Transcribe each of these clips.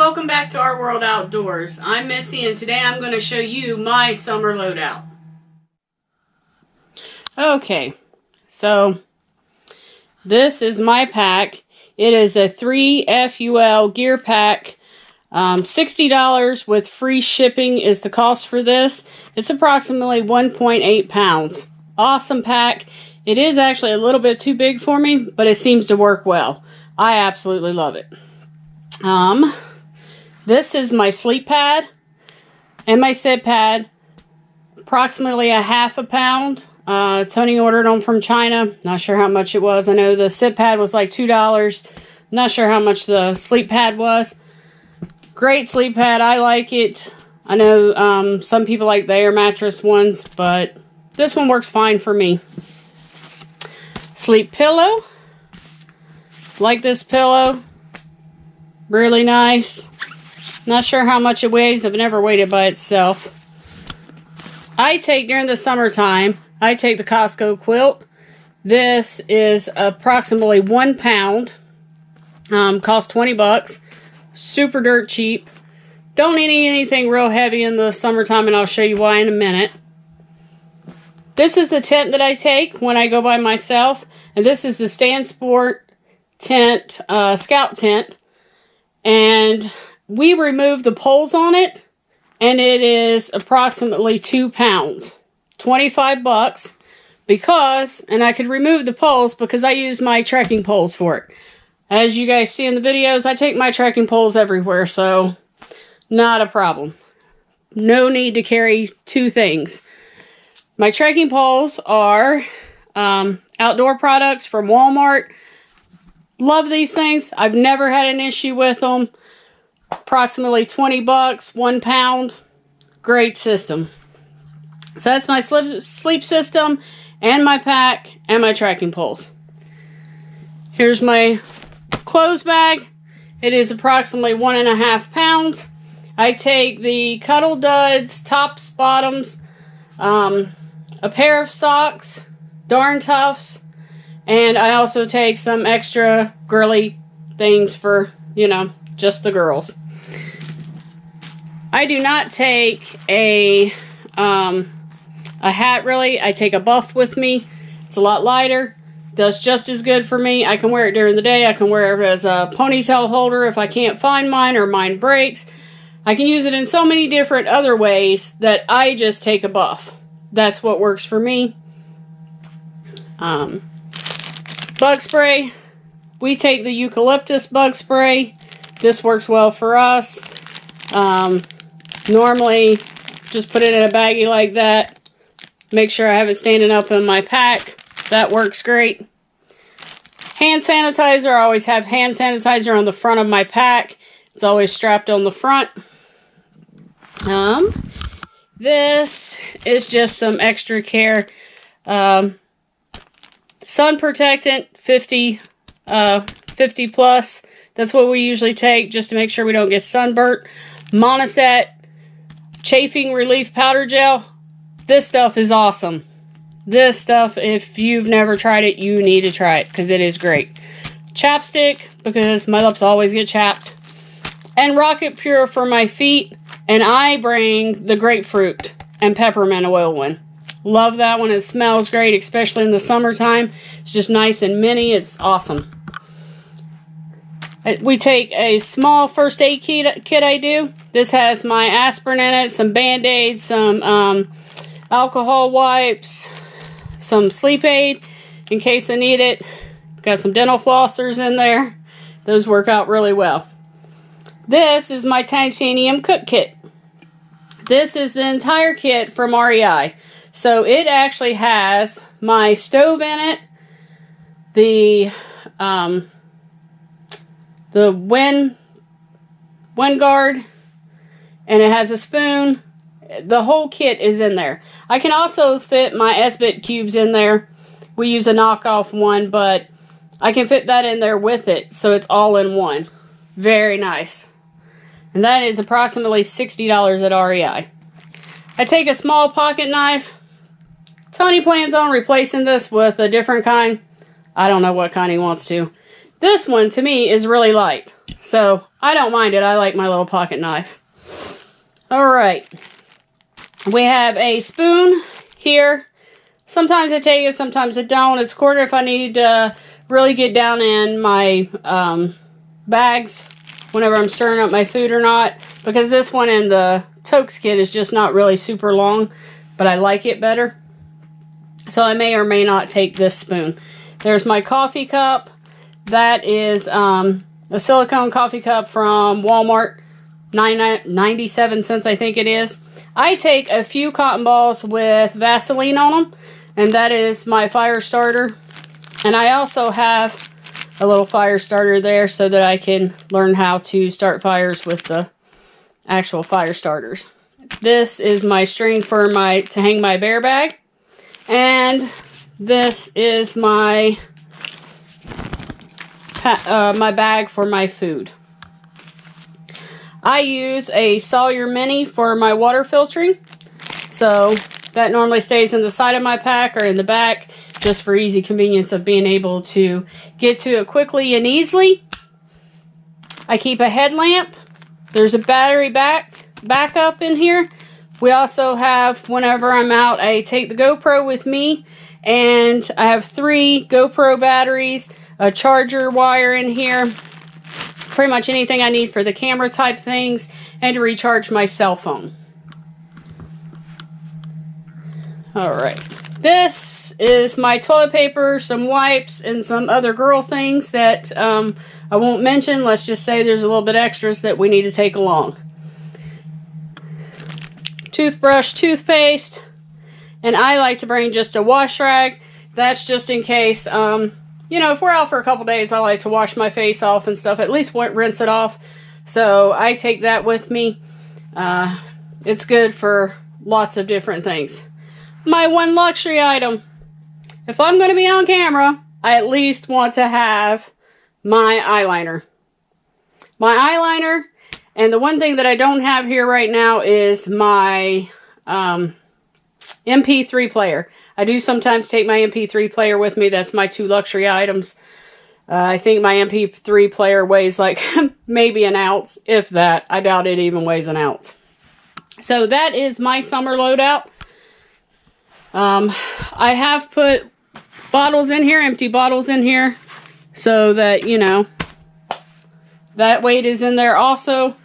welcome back to Our World Outdoors. I'm Missy and today I'm going to show you my summer loadout. Okay, so this is my pack. It is a 3 FUL gear pack. $60 with free shipping is the cost for this. It's approximately 1.8 pounds. Awesome pack. It is actually a little bit too big for me, but it seems to work well. I absolutely love it. This is my sleep pad and my sit pad. Approximately a half a pound. Tony ordered them from China. Not sure how much it was. I know the sit pad was like $2. Not sure how much the sleep pad was. Great sleep pad. I like it. I know some people like the air mattress ones, but this one works fine for me. Sleep pillow. Like this pillow. Really nice. Not sure how much it weighs. I've never weighed it by itself. During the summertime, I take the Costco quilt. This is approximately 1 pound. Costs 20 bucks. Super dirt cheap. Don't need anything real heavy in the summertime, and I'll show you why in a minute. This is the tent that I take when I go by myself. And this is the Stand Sport tent, scout tent. And we remove the poles on it. And it is approximately 2 pounds. 25 bucks. Because, and I could remove the poles because I use my trekking poles for it. As you guys see in the videos, I take my trekking poles everywhere, so not a problem. No need to carry two things. My trekking poles are outdoor products from Walmart. Love these things. I've never had an issue with them. Approximately 20 bucks, 1 pound. Great system. So that's my sleep system and my pack and my trekking poles. Here's my clothes bag. It is approximately 1.5 pounds. I take the Cuddle Duds, tops, bottoms, a pair of socks, Darn Toughs, and I also take some extra girly things for, you know, just the girls. I do not take a hat really. I take a buff with me. It's a lot lighter. Does just as good for me. I can wear it during the day. I can wear it as a ponytail holder if I can't find mine or mine breaks. I can use it in so many different other ways that I just take a buff. That's what works for me. Bug spray. We take the eucalyptus bug spray. This works well for us. Normally, just put it in a baggie like that. Make sure I have it standing up in my pack. That works great. Hand sanitizer. I always have hand sanitizer on the front of my pack. It's always strapped on the front. This is just some extra care. Sun protectant, 50 plus. That's what we usually take just to make sure we don't get sunburnt. Monostat chafing relief powder gel. This stuff is awesome. This stuff, if you've never tried it, you need to try it because it is great. Chapstick, because my lips always get chapped. And Rocket Pure for my feet. And I bring the grapefruit and peppermint oil one. Love that one. It smells great, especially in the summertime. It's just nice and mini. It's awesome. We take a small first aid kit I do. This has my aspirin in it, some Band-Aids, some alcohol wipes, some sleep aid in case I need it. Got some dental flossers in there. Those work out really well. This is my titanium cook kit. This is the entire kit from REI. So it actually has my stove in it, the wind guard, and it has a spoon. The whole kit is in there. I can also fit my S-bit cubes in there. We use a knockoff one, but I can fit that in there with it, so it's all in one. Very nice. And that is approximately $60 at REI. I take a small pocket knife. Tony plans on replacing this with a different kind. I don't know what kind he wants to. This one, to me, is really light. So, I don't mind it. I like my little pocket knife. Alright. We have a spoon here. Sometimes I take it, sometimes I don't. It's quarter if I need to really get down in my bags whenever I'm stirring up my food or not. Because this one in the Tokes kit is just not really super long, but I like it better. So I may or may not take this spoon. There's my coffee cup. That is a silicone coffee cup from Walmart. 97 cents, I think it is. I take a few cotton balls with Vaseline on them, and that is my fire starter. And I also have a little fire starter there so that I can learn how to start fires with the actual fire starters. This is my string for to hang my bear bag, and this is my my bag for my food. I use a Sawyer Mini for my water filtering, so that normally stays in the side of my pack or in the back, just for easy convenience of being able to get to it quickly and easily. I keep a headlamp. There's a battery backup in here. We also have, whenever I'm out, I take the GoPro with me, and I have 3 GoPro batteries, a charger wire in here, pretty much anything I need for the camera type things, and to recharge my cell phone. Alright, this is my toilet paper, some wipes, and some other girl things that I won't mention. Let's just say there's a little bit extras that we need to take along. Toothbrush, toothpaste, and I like to bring just a wash rag. That's just in case, you know, if we're out for a couple days, I like to wash my face off and stuff, at least rinse it off. So I take that with me. It's good for lots of different things. My one luxury item. If I'm going to be on camera, I at least want to have my eyeliner. My eyeliner, and the one thing that I don't have here right now is my MP3 player. I do sometimes take my MP3 player with me. That's my 2 luxury items. I think my MP3 player weighs like maybe an ounce, if that. I doubt it even weighs an ounce. So that is my summer loadout. I have put bottles in here, empty bottles in here, so that, you know, that weight is in there also.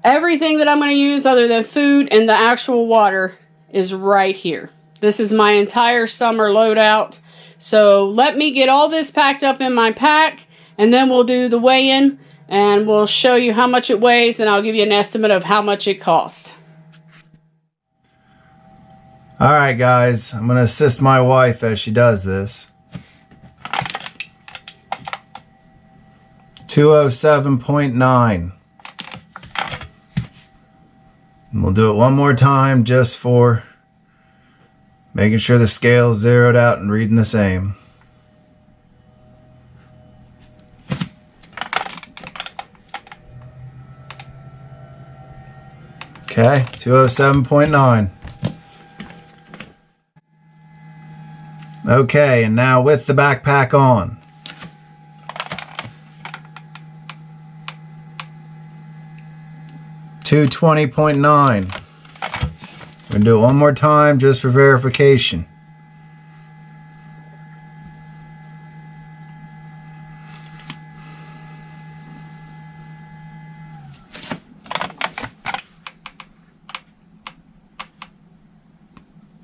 Everything that I'm going to use other than food and the actual water is right here. This is my entire summer loadout. So let me get all this packed up in my pack, and then we'll do the weigh-in, and we'll show you how much it weighs, and I'll give you an estimate of how much it cost. Alright guys, I'm going to assist my wife as she does this. 207.9. And we'll do it one more time just for making sure the scale is zeroed out and reading the same. Okay, 207.9. Okay, and now with the backpack on. $220.9. We're gonna do it one more time just for verification.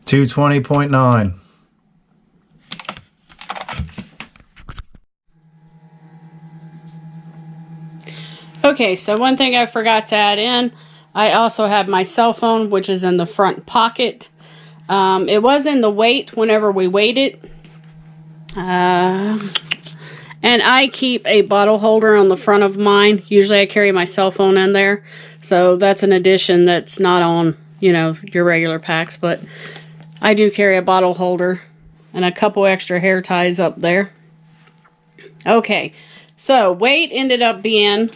$220.9. Okay, so one thing I forgot to add in, I also have my cell phone, which is in the front pocket. It was in the weight whenever we weighed it. And I keep a bottle holder on the front of mine. Usually I carry my cell phone in there. So that's an addition that's not on, you know, your regular packs. But I do carry a bottle holder and a couple extra hair ties up there. Okay, so weight ended up being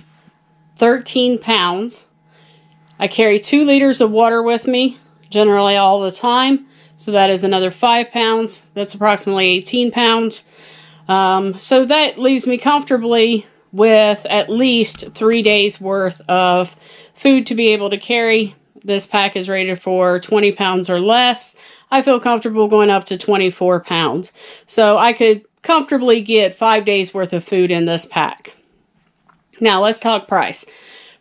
13 pounds. I carry 2 liters of water with me, generally all the time. So that is another 5 pounds. That's approximately 18 pounds. So that leaves me comfortably with at least 3 days worth of food to be able to carry. This pack is rated for 20 pounds or less. I feel comfortable going up to 24 pounds. So I could comfortably get 5 days worth of food in this pack. Now let's talk price.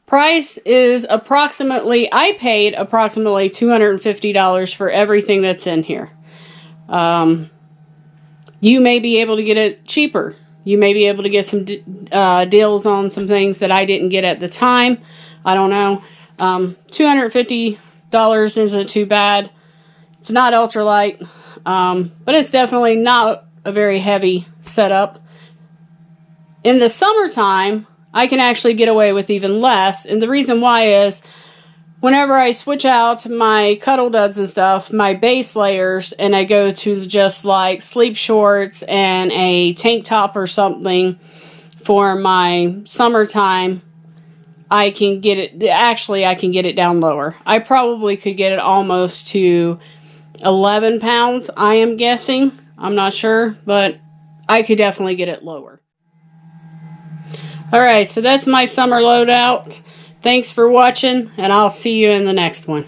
Price is approximately, I paid approximately $250 for everything that's in here. You may be able to get it cheaper. You may be able to get some deals on some things that I didn't get at the time. I don't know. $250 isn't too bad. It's not ultralight, but it's definitely not a very heavy setup. In the summertime, I can actually get away with even less, and the reason why is whenever I switch out my cuddle duds and stuff, my base layers, and I go to just like sleep shorts and a tank top or something for my summertime, I can get it, actually I can get it down lower. I probably could get it almost to 11 pounds, I am guessing. I'm not sure, but I could definitely get it lower. Alright, so that's my summer loadout. Thanks for watching, and I'll see you in the next one.